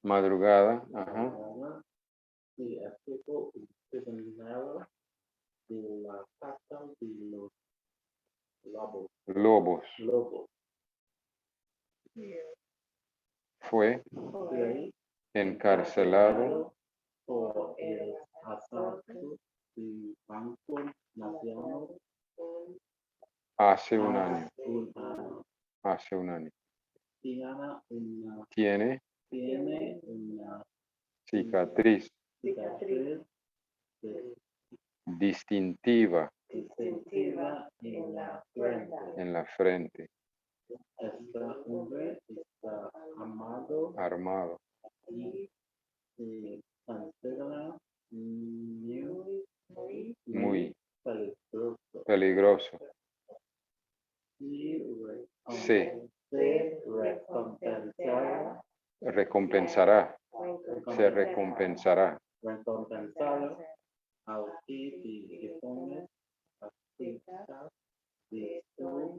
Madrugada. Ajá. Y estuvo prisionero de la casa de los Lobos. Fue encarcelado por el asalto del Banco Nacional hace un año. Hace un año. Tiene una cicatriz distintiva en la frente. Este hombre está Armado. y se considera Muy peligroso. peligroso. Se recompensará. Se recompensará. al que dispone acerca de su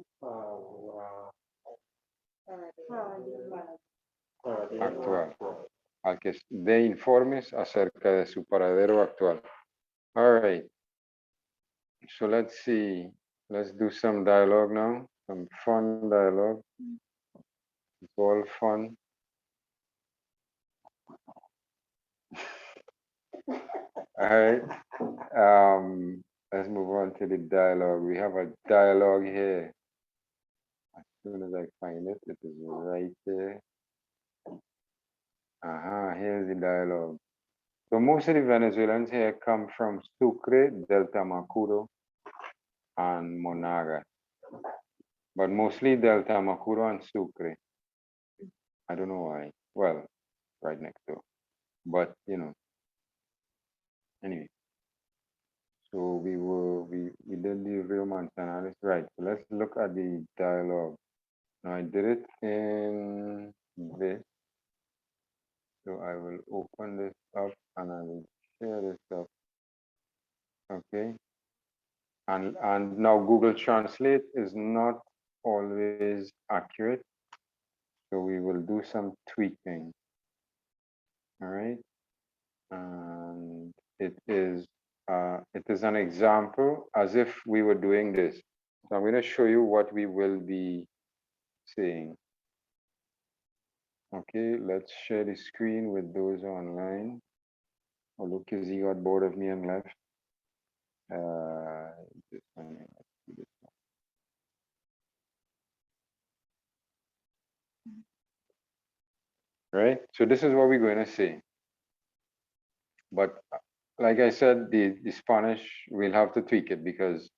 Actual. Al que dé informes acerca de su paradero actual. All right. So let's see. Let's do some dialogue now. Some fun dialogue. It's all fun. All right. Let's move on to the dialogue. We have a dialogue here. As soon as I find it, it is right there. Here's the dialogue. So most of the Venezuelans here come from Sucre, Delta Macuro, and Monagas. But mostly Delta Macuro and Sucre. I don't know why. Well, right next door. But you know. Anyway. So we did the real Manzanares, right? So let's look at the dialogue. Now I did it in this. So I will open this up and I will share this up. Okay. And now Google Translate is not always accurate. So we will do some tweaking. All right. And it is an example as if we were doing this. So I'm going to show you what we will be saying. Okay, let's share the screen with those online. Oh, look, he got bored of me and left. This one, this one. Right, so this is what we're going to say. But like I said, the Spanish, we'll have to tweak it because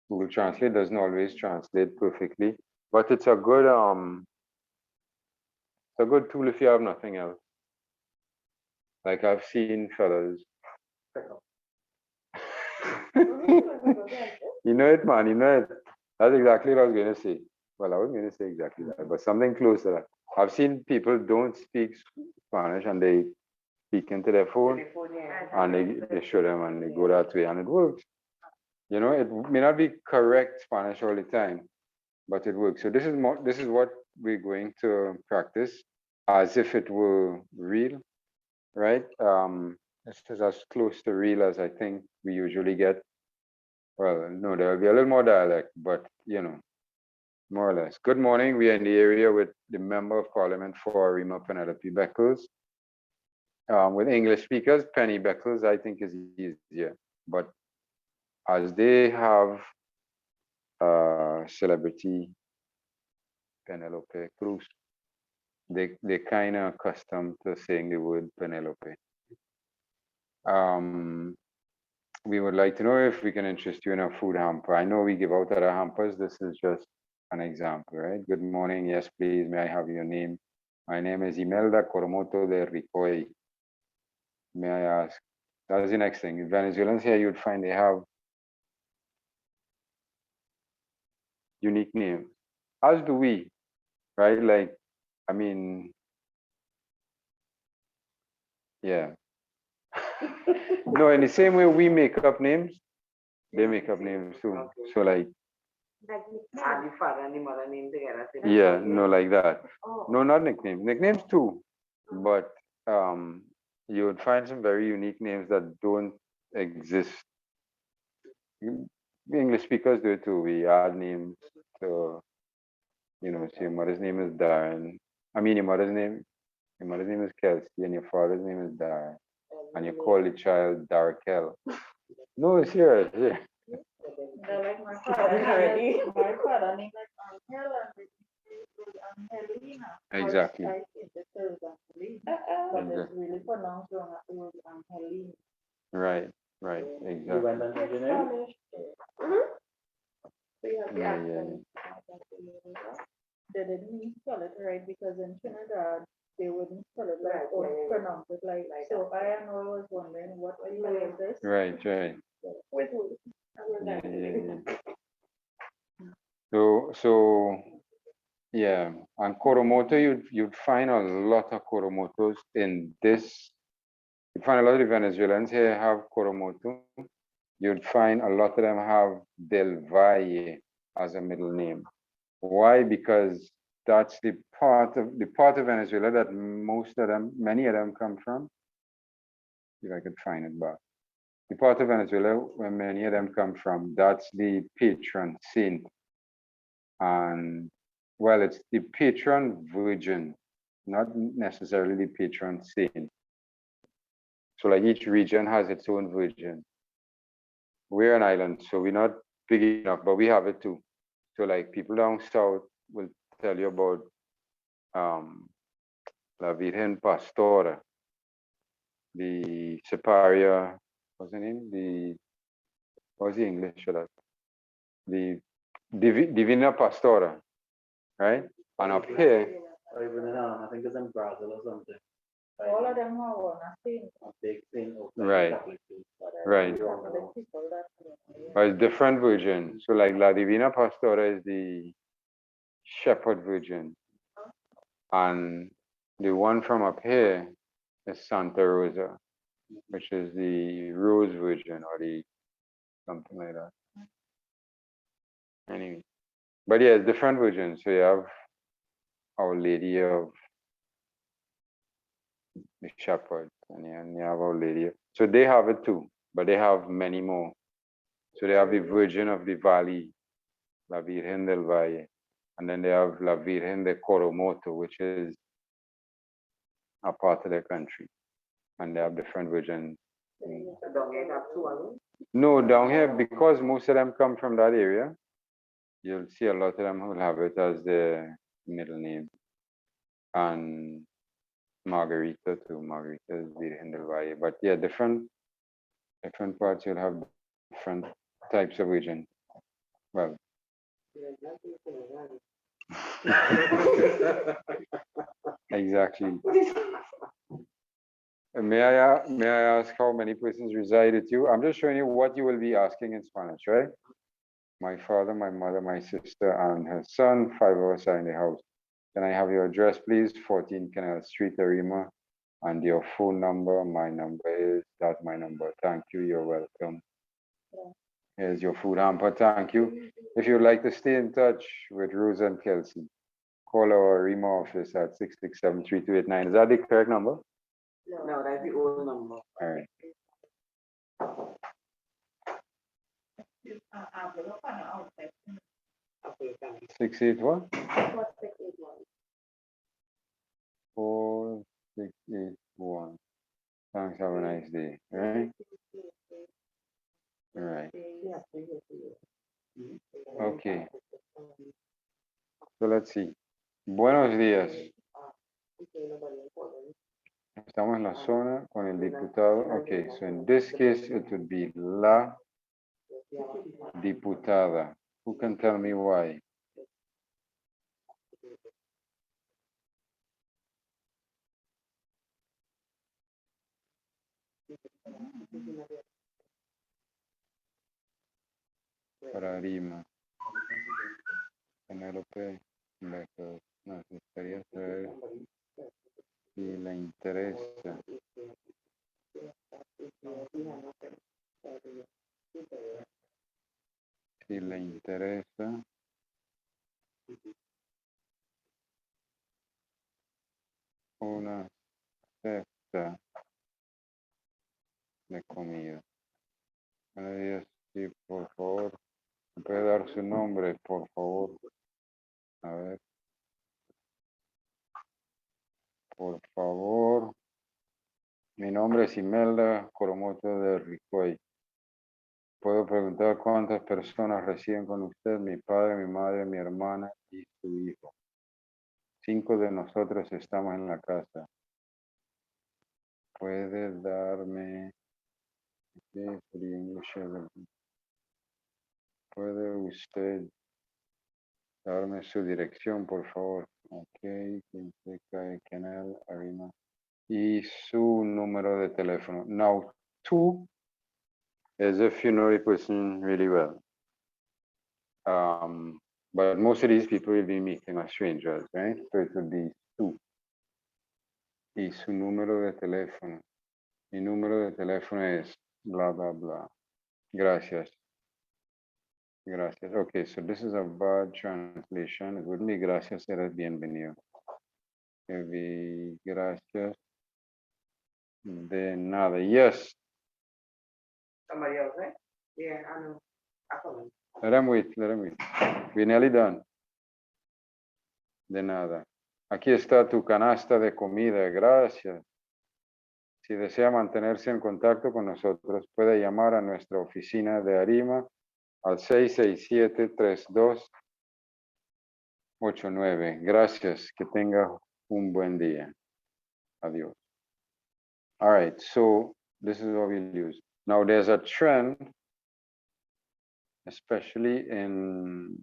Google Translate doesn't always translate perfectly. But it's a good tool if you have nothing else. Like I've seen fellas. You know it, man. You know it. That's exactly what I was going to say. Well, I wasn't going to say exactly that, but something close to that. I've seen people don't speak Spanish and they speak into their phone and they show them and they go that way and it works. You know, it may not be correct Spanish all the time, but it works. So this is what we're going to practice as if it were real, right? This is as close to real as I think we usually get. Well, no, there'll be a little more dialect, but you know, more or less. Good morning. We are in the area with the Member of Parliament for Rima Penelope Beckles. With English speakers, Penny Beckles, I think is easier. But as they have celebrity Penelope Cruz, they're kind of accustomed to saying the word Penelope. We would like to know if we can interest you in a food hamper. I know we give out other hampers. This is just an example, right? Good morning. Yes, please. May I have your name? My name is Imelda Coromoto de Ricoy. May I ask? That's the next thing. In Venezuelans here, you'd find they have unique names, as do we, right? Like, I mean, yeah. No, in the same way we make up names, they make up names too. So like, yeah, no, like that. No, not nicknames. Nicknames too. but you would find some very unique names that don't exist. We English speakers do it too. We add names to, so your mother's name is Darren. I mean, your mother's name is Kelsey, and your father's name is Darren, and you call the child Darkel. No, it's serious. Yeah. They're like my father already. My father name is Angel and it is Angelina. Exactly. I think it is Angelina. But it's really pronounced wrong. It was Angelina. Right, right, You exactly. went on engineering? Spanish. So you have the Yeah, accent. They didn't spell it right because in Trinidad they wouldn't spell it like or pronounce it like. So I was wondering what is this? Right, right. Wait. Yeah, yeah, yeah. So yeah, and Koromoto, you'd find a lot of Koromotos in this. You'd find a lot of the Venezuelans here have Koromoto. You'd find a lot of them have Del Valle as a middle name. Why? Because that's the part of Venezuela that many of them come from. If I could find it back. The part of Venezuela where many of them come from, that's the patron saint. And well, it's the patron virgin, not necessarily the patron saint. So like each region has its own virgin. We're an island, so we're not big enough, but we have it too. So like people down south will tell you about um, La Virgen Pastora, the Separia, what's the name? What's the English for that? The Divina Pastora, right? And up here, Or even in, I think it's in Brazil or something. All of them are one thing. A big thing. Right. Catholic too. Right. But it's different virgin. So like La Divina Pastora is the shepherd virgin. And the one from up here is Santa Rosa, which is the rose virgin or the something like that. Anyway. But yeah, it's different virgins. So you have Our Lady of the Shepherd and you have Our Lady. So they have it too, but they have many more. So they have the Virgin of the Valley, La Virgen del Valle. And then they have La Virgen de Coromoto, which is a part of their country. And they have different virgins. No, down here, because most of them come from that area, you'll see a lot of them will have it as their middle name. And Margarita too. Margarita is Virgen del Valle. But yeah, different parts you'll have different types of virgin. Well, exactly. May I ask how many persons reside with you? I'm just showing you what you will be asking in Spanish, right? My father, my mother, my sister, and her son. 5 of us are in the house. Can I have your address, please? 14 Canal Street, Arima. And your phone number. My number is, that's my number. Thank you. You're welcome. Here's your food hamper. Thank you. If you'd like to stay in touch with Rose and Kelsey, call our Arima office at 667-3289. Is that the correct number? No, that's the old number. All right. 68 what? 4681. Thanks. Have a nice day. All right. All right. Okay. So let's see. Buenos días. Estamos en la zona con el diputado. Okay, so in this case, it would be la diputada. Who can tell me why? Para Arima. Penélope, nos gustaría saber si le interesa. Si le interesa una cesta de comida. Buenos días, sí, por favor. ¿Me puede dar su nombre, por favor? A ver. Por favor. Mi nombre es Imelda Coromoto de Ricoy. Puedo preguntar cuántas personas residen con usted, mi padre, mi madre, mi hermana y su hijo. 5 de nosotros estamos en la casa. ¿Puede darme... ¿Puede usted darme su dirección, por favor? Ok, canal, Arima. Y su número de teléfono. Now, 2 as if you know the person really well. But most of these people will be meeting as strangers, right? So it would be 2. Y su número de teléfono. Mi número de teléfono es bla, bla, bla. Gracias. Gracias. Okay, so this is a bad translation. It wouldn't be gracias, era bienvenido. It would be gracias de nada. Yes. Somebody else, right? Yeah, I know. I follow. Let him wait, let him wait. We're nearly done. De nada. Aquí está tu canasta de comida. Gracias. Si desea mantenerse en contacto con nosotros, puede llamar a nuestra oficina de Arima al 667-3289. Gracias. Que tenga un buen día. Adiós. All right. So this is what we'll use. Now there's a trend, especially in,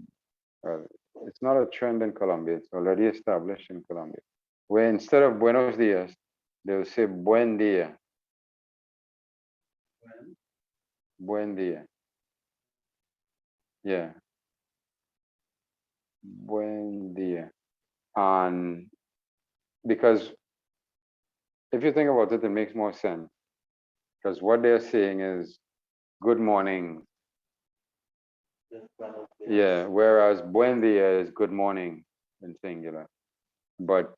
it's not a trend in Colombia. It's already established in Colombia, where instead of buenos días, they'll say buen día. Buen día. Yeah. Buen día. And because if you think about it, it makes more sense. Because what they're saying is good morning. Just buenos días. Yeah. Whereas buen día is good morning in singular. But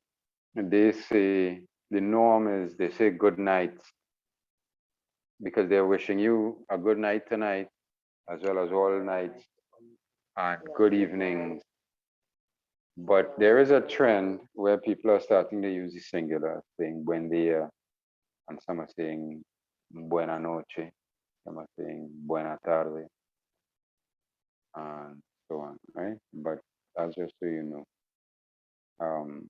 they say the norm is they say good night because they're wishing you a good night tonight as well as all nights and good evenings. But there is a trend where people are starting to use the singular, saying buen día, and some are saying buena noche, some are saying buena tarde, and so on, right? But that's just so you know.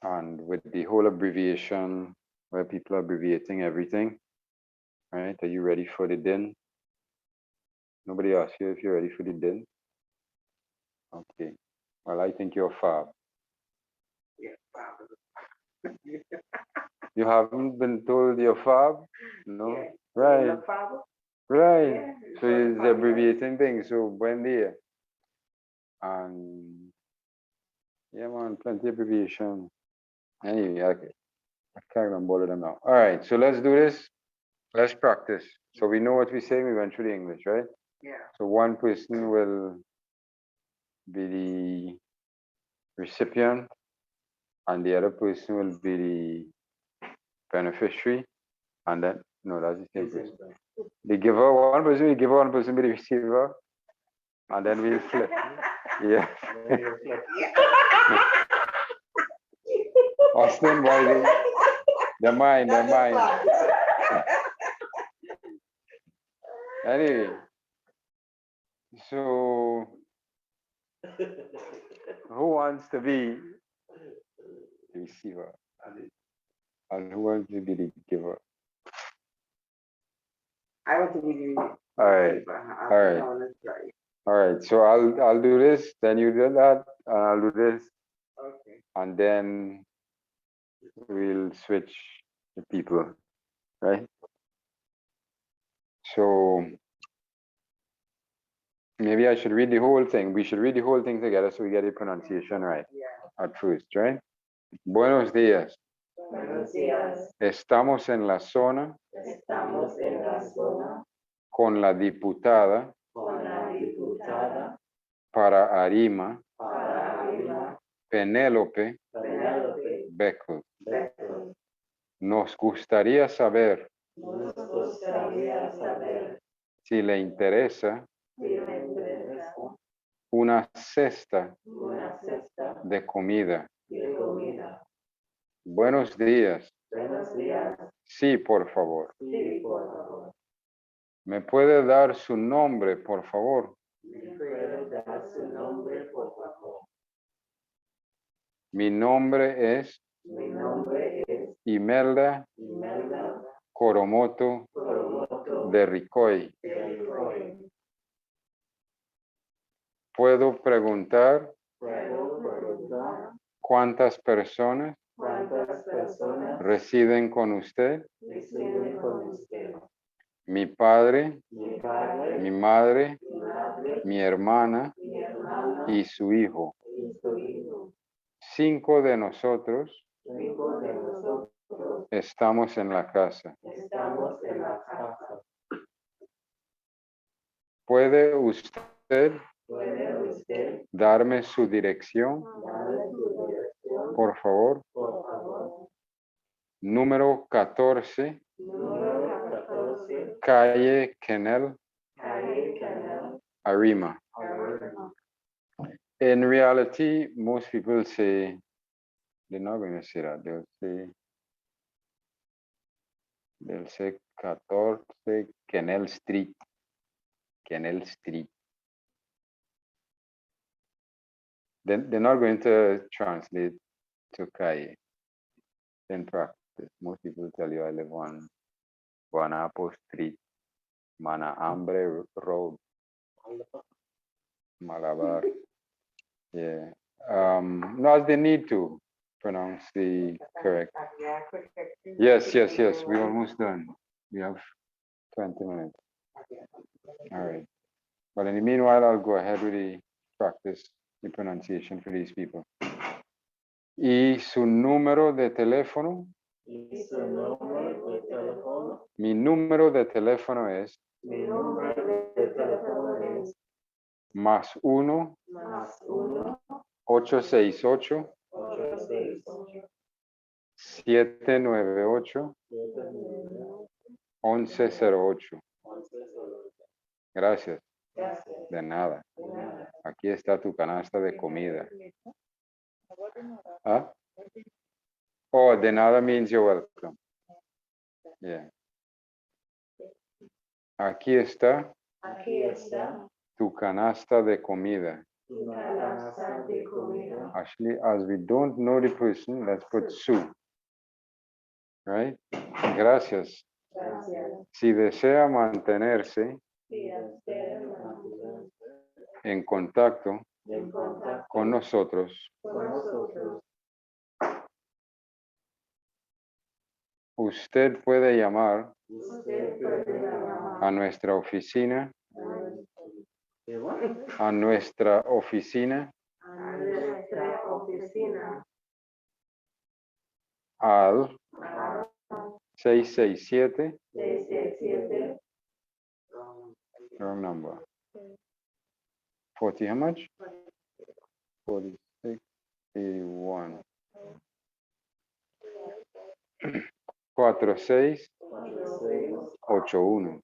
And with the whole abbreviation, where people are abbreviating everything, right? Are you ready for the din? Nobody asked you if you're ready for the din? Okay. Well, I think you're fab. Yeah, Father. You haven't been told you're fab? No? Yeah. Right. Look, Father. Right. Yeah, So it's he's abbreviating things. So buen día. And yeah, man, plenty of abbreviation. Anyway, I can't remember all of them now. All right, so let's do this. Let's practice. So we know what we say. We went through the English, right? Yeah. So one person will be the recipient, and the other person will be the beneficiary, and then no, that's the same person. The giver, one person will give, one person will be the receiver, and then we'll flip. Yeah. Austin, why the mind. Anyway, so who wants to be the receiver? And who wants to be the giver? I want to be All right. All right. Right. All right. So I'll do this, then you do that, and I'll do this, Okay. and then we'll switch the people, right? So maybe I should read the whole thing. We should read the whole thing together so we get the pronunciation right Yeah. at first, right? Buenos días. Buenos días. Estamos en la zona Estamos en la zona con la diputada con la diputada para Arima, para Arima, Penélope Penélope Beckles. Beckles. Nos gustaría saber Nos gustaría saber si le interesa si le interesa una cesta una cesta de comida. de comida. Buenos días. Buenos días. Sí, por favor. Sí, por favor. ¿Me puede dar su nombre, por favor? ¿Me puede dar su nombre, por favor? Mi nombre es Mi nombre es Imelda Imelda Coromoto Coromoto de Ricoy. de Ricoy. ¿Puedo preguntar ¿Puedo preguntar cuántas personas cuántas personas residen con usted? residen con usted? Mi padre, Mi padre, mi madre, mi madre, mi hermana mi hermana y su hijo. y su hijo. 5 de nosotros 5 de nosotros estamos en la casa. estamos en la casa. ¿Puede usted ¿Puede usted darme su dirección, darme su dirección, por favor? por favor? Número 14, Número 14, calle Kennel, calle Canal, Arima. Arima. In reality, most people say, they're not going to say that. They'll say 14 Kennel Street. Kennel Street. They're not going to translate to calle in practice. Most people tell you I live on Guanapo Street, Mana Hambre Road, Malabar. Yeah. Not they need to pronounce the correct. Yes, yes, yes. We're almost done. We have 20 minutes. All right. But in the meanwhile, I'll go ahead with the practice, the pronunciation for these people. Y su número de teléfono, Y su número de teléfono. mi número de teléfono es Mi número de teléfono es +1 +1 868 868 798 799 1108. 1108. Gracias. Gracias. De nada. De nada. Aquí está tu canasta de comida. ¿Ah? Oh, de nada means you're welcome. Yeah. Aquí está Aquí está tu canasta de comida. tu canasta de comida. Actually, as we don't know the person, let's put Sue. Right? Gracias. Gracias. Si desea mantenerse Si usted mantiene en contacto en contacto con nosotros, con nosotros, usted puede llamar usted puede llamar a nuestra oficina, a a nuestra oficina nuestra oficina al a 667, 667 wrong number. 40, how much? 46, 81. 4681.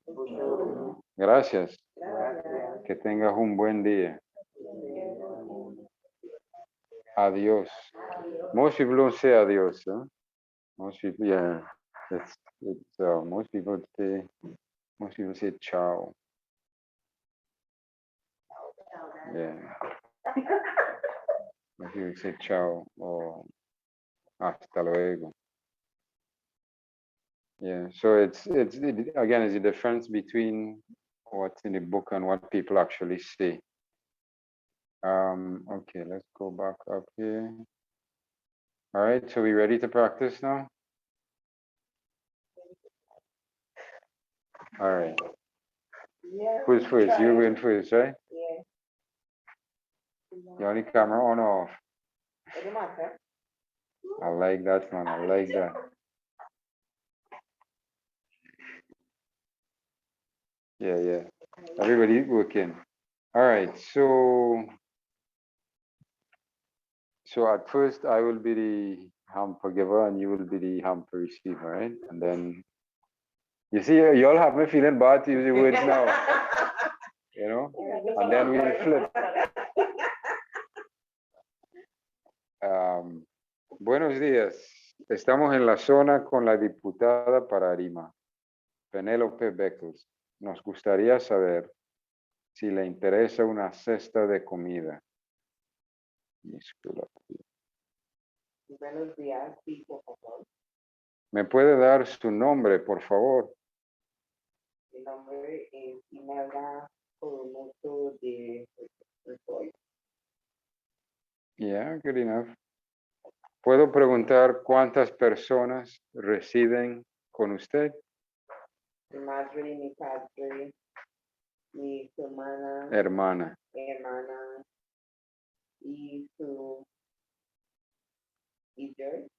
Gracias. Gracias. Que tengas un buen día. Adiós. Most people don't say adios, huh? Most people, yeah. Most people say ciao. Yeah. Most people say ciao or hasta luego. Yeah. So it's again, it's the difference between what's in the book and what people actually say. Okay, let's go back up here. All right, so we ready to practice now? All right. Yeah. Who's first? You win first, right? Yeah. You on the camera on or off? Doesn't matter. I like that, man. I like that. Yeah, yeah. Everybody working. All right, so at first I will be the hamper giver and you will be the hamper receiver, right? And then, you see, you all have me feeling bad to use the words now, you know? And then we'll flip. Buenos días. Estamos en la zona con la diputada para Arima, Penélope Beckles. Nos gustaría saber si le interesa una cesta de comida. Buenos días, sí, por favor. ¿Me puede dar su nombre, por favor? Mi nombre es Imelda Coromoto de Repollo. Yeah, good enough. ¿Puedo preguntar cuántas personas residen con usted? Mi madre, mi padre, mi hermana, Hermana. y su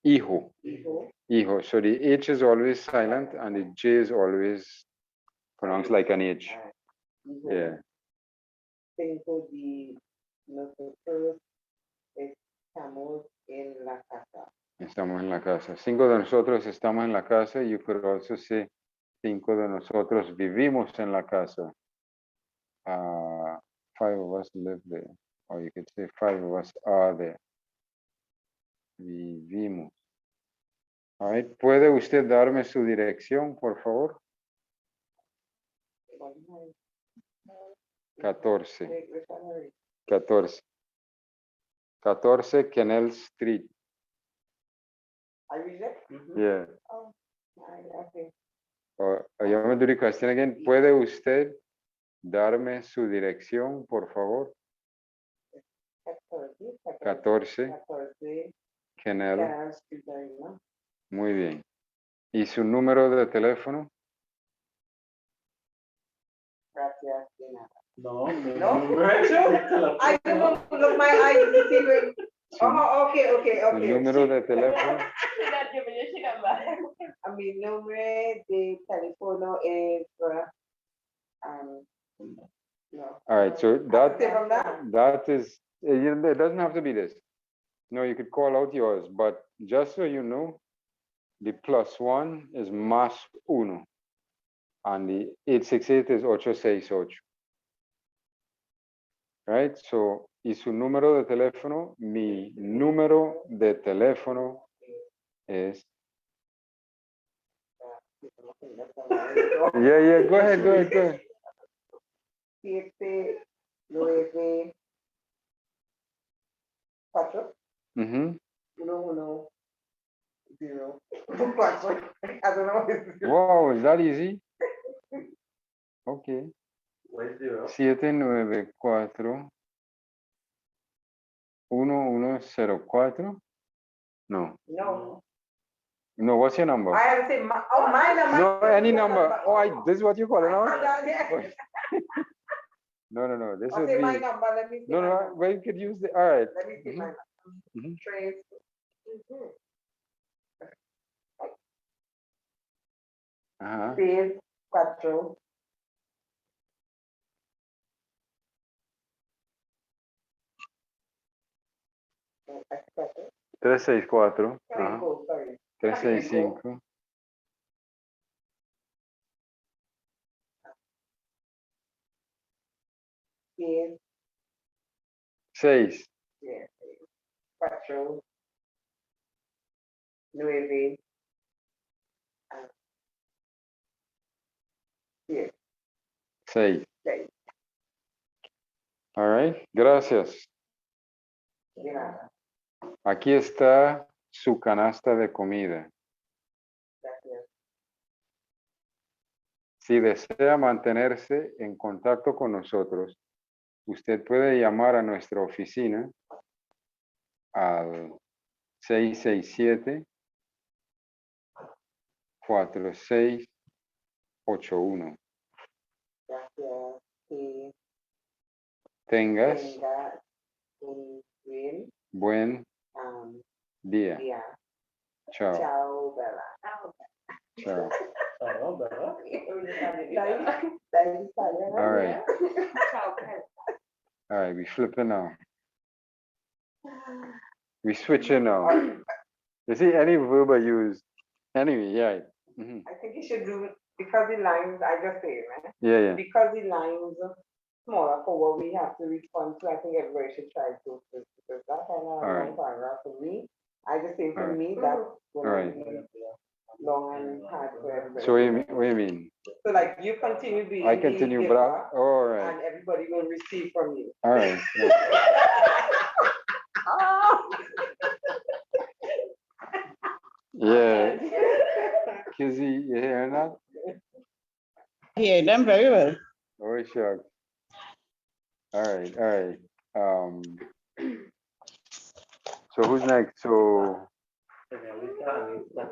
Hijo. hijo. Hijo. So the H is always silent and the J is always pronounced like an H. Hijo. Yeah. Cinco de nosotros estamos en la casa. Estamos en la casa. 5 de nosotros estamos en la casa. You could also say 5 de nosotros vivimos en la casa. 5 of us live there. Or you could say 5 of us are there. Vivimos. All right. ¿Puede usted darme su dirección, por favor? 14. 14 Kennel Street. Are you there? Yeah. Oh, okay. Yo me do the question again. ¿Puede usted darme su dirección, por favor? 14 Kennel. Muy bien. ¿Y su número de teléfono? Gracias, de nada. No, No? I don't look my eyes to see when. Oh, okay. ¿Su número de teléfono? Mi nombre de teléfono es no. All right, so that From that? is, it doesn't have to be this. No, you could call out yours, but just so you know, the +1 is más uno, and the 868 is 868. Right, so, y su número de teléfono, mi número de teléfono es. Yeah, go ahead. 7, 9, 4, 1, 1, 0, 4. I don't know. Wow, is that easy? Okay. Where's 0? 794 1104. No, what's your number? I have to say my number. No, any number. Oh, this is what you call it now? No, this I'll would say be. my number. Let me see. No, but you could use the, all right. Let me see my Mhm. trace. Ajá. 6, 4. Sorry. 364. Ajá. Sorry. 365. 6. 4, 9, 10. 6. 6. All right. Gracias. De nada. Aquí está su canasta de comida. Gracias. Si desea mantenerse en contacto con nosotros, usted puede llamar a nuestra oficina al 667-4681. Gracias. Que Tengas tenga un buen día. día. Chao. Chao, Bella. Chao. Oh, ¿verdad? All right. All right, we flipping now. We switching now. You see, any verb I use, anyway, yeah. Mhm. I think you should do it because the lines, I just say, right? Yeah, yeah. Because the lines are smaller for what we have to respond to, I think everybody should try to, because that kind of All right. long paragraph for me, I just say for All right. me, that's All gonna right. be long and hard for everybody. So what do you mean? So like you continue being I the continue, but giver, all right. and everybody will receive from you. All right. Yeah. Kizzy, you hearing that? Hear them very well. Oh, shucks. All right, all right. So who's next? So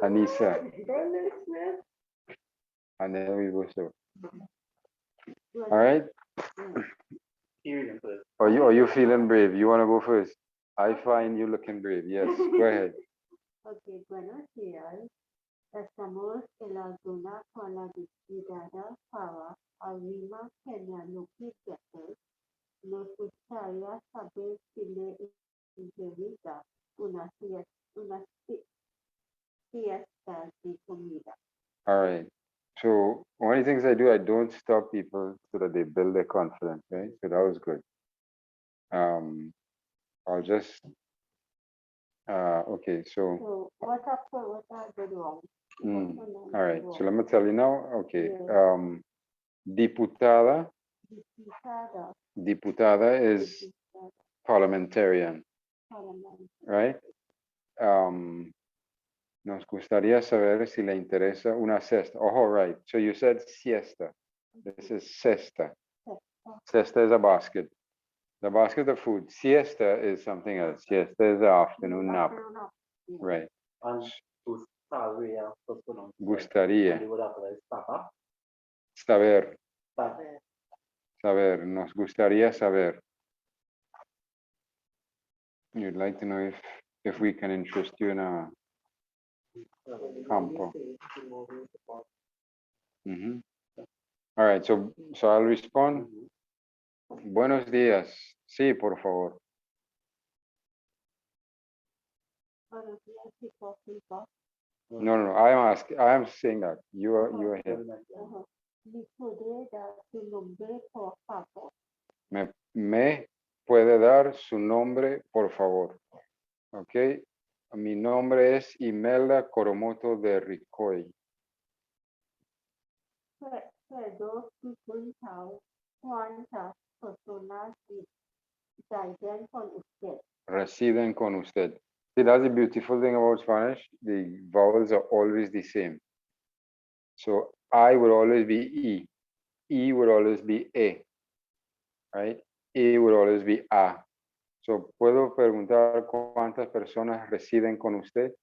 Anissa, and then we go so. All right. Are you feeling brave? You want to go first? I find you looking brave. Yes, go ahead. Ok, buenos días. Estamos en la zona con la visita para Arima, Kenia, Nuki, Betel. Nos gustaría saber si le interesa una fiesta de comida. All right. So one of the things I do, I don't stop people so that they build their confidence, right? So that was good. I'll just okay, so So what are the wrong? all right. So let me tell you now. Okay. Yeah. Diputada. Visitada, Diputada is visitada, parliamentarian, parliament. right? Nos gustaría saber si le interesa una cesta. Oh, right. So you said siesta. This is cesta. Cesta is a basket. The basket of food. Siesta is something else. Siesta is the afternoon nap. Right. And to Saria, to pronounce. Gustaría You would have like Sapa. saber. Sapa. Saber. Nos gustaría saber. You'd like to know if we can interest you in a campo. Mhm. All right. So I'll respond. Buenos días. Sí, por favor. Buenos días, people. No. I am saying that. You are here. ¿Me puede dar su nombre, por favor? Me puede dar su nombre, por favor. Ok. Mi nombre es Imelda Coromoto de Ricoy. Puedo preguntar cuántas personas residen con usted. Residen con usted. See, that's the beautiful thing about Spanish. The vowels are always the same. So I would always be E. E would always be E. Right? E would always be A. So, ¿puedo preguntar cuántas personas residen con usted?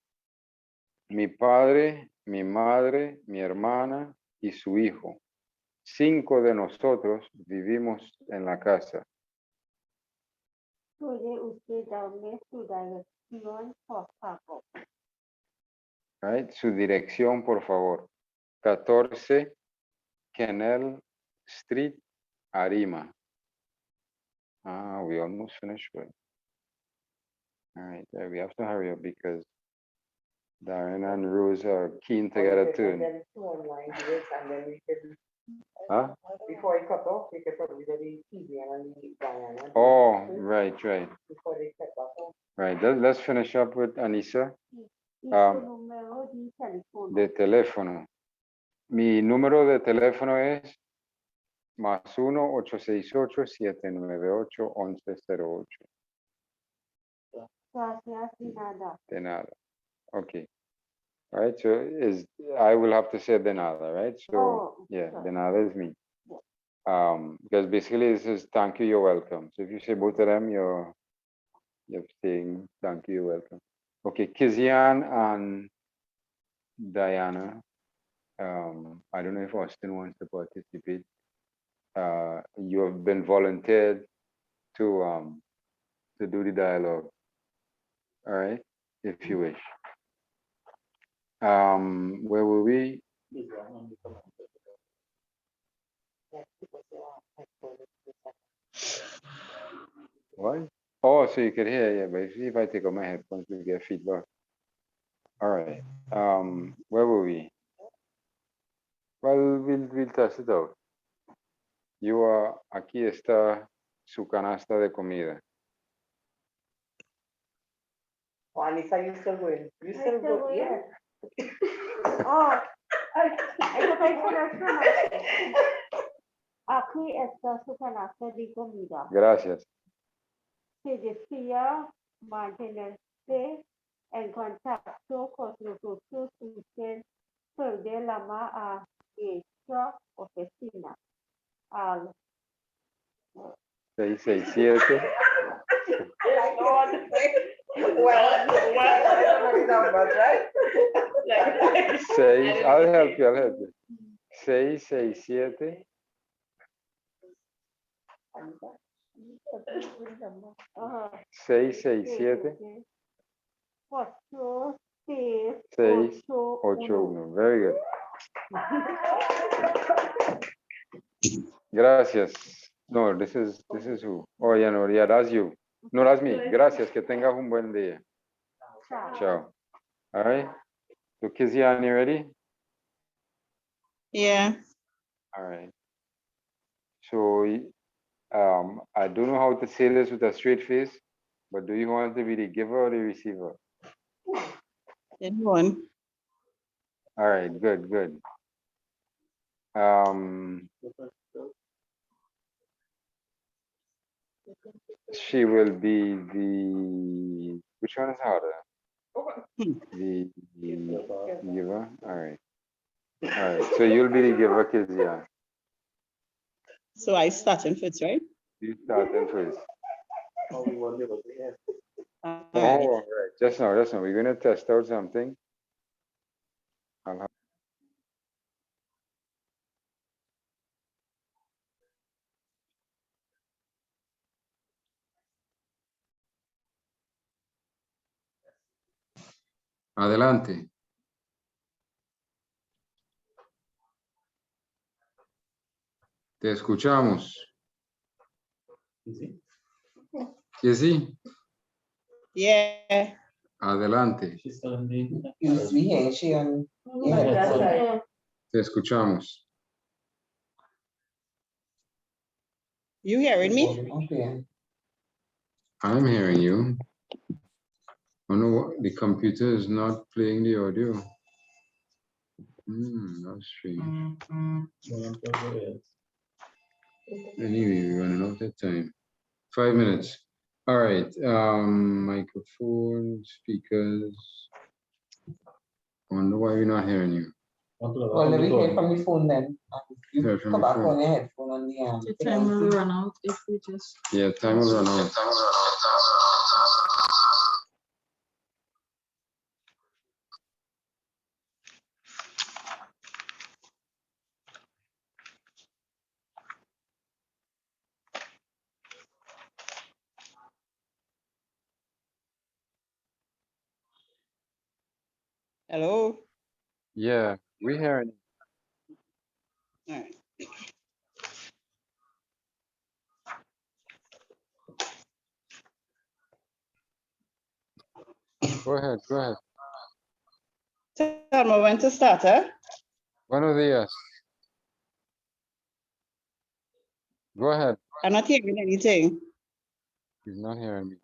Mi padre, mi madre, mi hermana y su hijo. 5 de nosotros vivimos en la casa. ¿Puede usted darme su dirección, por favor? Right? Su dirección, por favor. 14 Kennel Street, Arima. We almost finished with. All right, there we have to hurry up because Darren and Rose are keen to get a turn. Then 2 online here, and then we could, Huh? before it cut off, we could probably do the TV and the Diana. Oh, right. Before they cut off. Right. Let's finish up with Anissa. ¿Y su número de teléfono? De teléfono. Mi número de teléfono es +1 868 798 1108. Gracias, de nada. De nada. Okay. All right. So I will have to say de nada, right? So Oh, yeah, sorry. de nada is me. Because basically this is thank you, you're welcome. So if you say both of them, you're saying thank you, you're welcome. Okay, Kizian and Diana. I don't know if Austin wants to participate. You have been volunteered to do the dialogue. All right, if you wish. Where were we? What? Oh, so you could hear, yeah, but if I take off my headphones, we get feedback. All right. Where were we? Well, we'll test it out. You are, aquí está su canasta de comida. Oh, Anissa, you still going? You I still still go? going? Yeah. Oh, I thought I could have aquí está su canasta de comida. Gracias. Se desea mantenerse en contacto con nosotros usted puede llamar a esta oficina al 667. I know what to say. Well, I don't know the numbers, right? I'll help you. 667. Ajá. 667. 8, 6, 681. Very good. Gracias. No, this is who? Oh, yeah, no, yeah, that's you. No, that's me. Gracias. Que tengas un buen día. Ciao. All right. So, Kizian, you ready? Yeah. All right. So, I don't know how to say this with a straight face, but do you want to be the giver or the receiver? Anyone? All right, good. She will be the, which one is harder? The giver. All right. So you'll be the giver, Kizia. So I starting first, right? You start then first. How we want to yeah. All Oh, right. all right. Just now. We're gonna test out something. I'll have- Adelante. Te escuchamos. Que sí. Yeah. Adelante. She's telling me. You see, ain't she on? Yeah. Yeah. Te escuchamos. You hearing me? Okay. I'm hearing you. Oh no, the computer is not playing the audio. That's strange. Anyway, we're running out of time. 5 minutes. All right. Microphone, speakers. Wonder why we're not hearing you. Well, let me hear from the phone then. You Hear from come the back phone. on your headphone on the The time will run out if we just. Yeah, time will run out. Hello? Yeah, we're hearing you. All right. Go ahead. Tell me when to start, huh? Buenos días. Go ahead. I'm not hearing anything. He's not hearing me.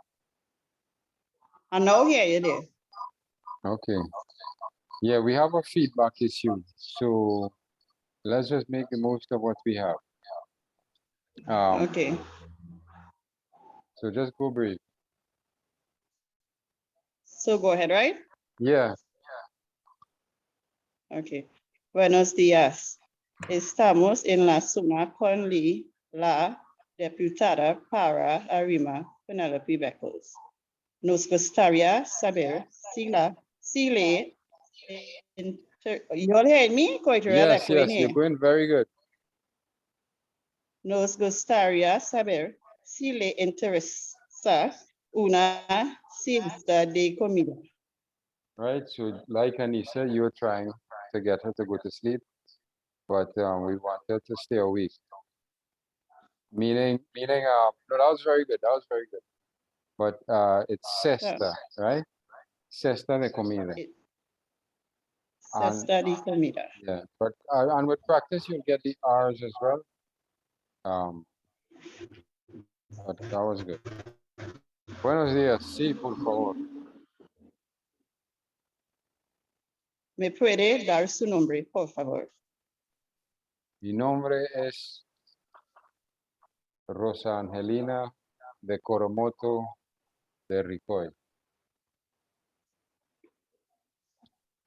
I now hear you there. Okay. Yeah, we have a feedback issue. So let's just make the most of what we have. Okay. So just go brief. So go ahead, right? Yeah. Okay. Buenos días. Estamos en la suma con la deputada para Arima, Penelope Beckles. Nos gustaría saber si le you all hear me? Yes, you're going very good. Nos gustaría saber si le interesa una cesta de comida. Right. So like Anissa, you were trying to get her to go to sleep, but we want her to stay awake. Meaning, no, that was very good. But it's cesta, right? Cesta de comida. And study comida. yeah, but and with practice you'll get the R's as well. But that was good. Buenos días, sí, por favor. ¿Me puede dar su nombre, por favor? Mi nombre es Rosa Angelina de Coromoto de Ricoy.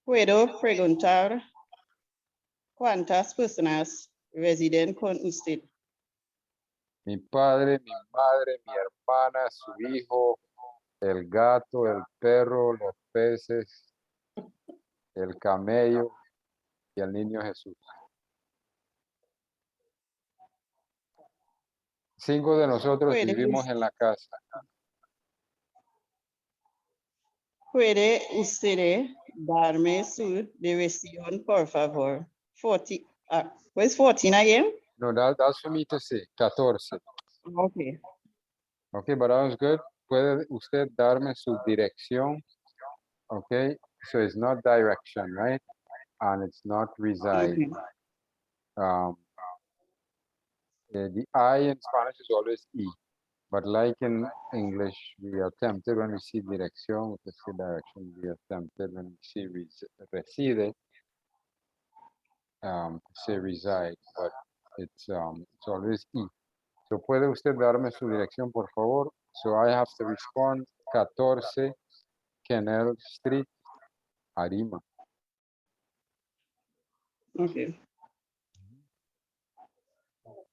¿Puedo preguntar cuántas personas residen con usted? Mi padre, mi madre, mi hermana, su hijo, el gato, el perro, los peces, el camello y el niño Jesús. 5 de nosotros Puede vivimos en la casa. ¿Puede usted darme su dirección, por favor? 40, where's 14 again? No, that's for me to say. 14. Okay. Okay, but that was good. ¿Puede usted darme su dirección? Okay, so it's not direction, right? And it's not reside. Okay. The I in Spanish is always E. But like in English, we are tempted when we see dirección, we see direction, we are tempted when we see reside, say reside, but it's always E. So, ¿puede usted darme su dirección, por favor? So I have to respond 14 Kennel Street, Arima. Okay.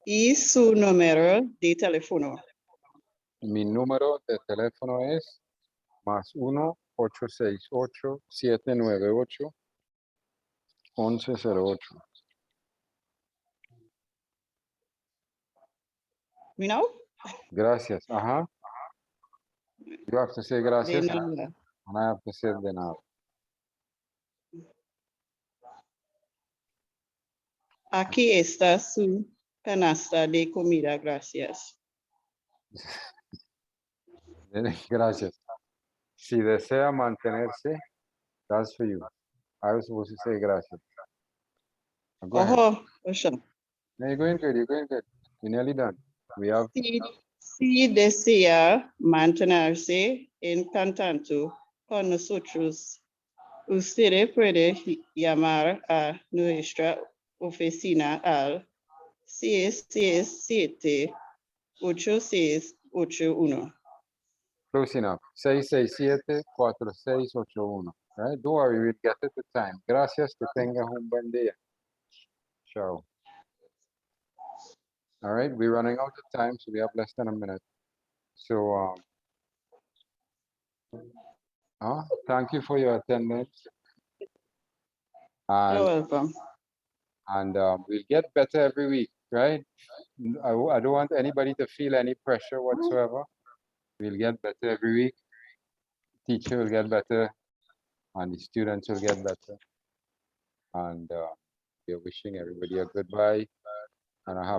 ¿Y su número de teléfono? Mi número de teléfono es +1 868 798 1108. You know? Gracias. Ajá. You have to say De gracias. nada. And I have to say de nada. Aquí está su canasta de comida, gracias. Gracias. Si desea mantenerse, that's for you. I was supposed to say gracias. Go ahead. Oh, sure. No, you're going good. You're going good. You're nearly done. We have Si desea mantenerse en contacto con nosotros, usted puede llamar a nuestra oficina al 667-8681. close enough. 667-4681. Right? Don't worry, we'll get it to time. Gracias. Que tengas un buen día. Ciao. All right, we're running out of time, so we have less than a minute. So, thank you for your attendance. You're And, welcome. we'll get better every week, right? I don't want anybody to feel any pressure whatsoever. We'll get better every week. Teacher will get better, and the students will get better. And we're wishing everybody a goodbye and a happy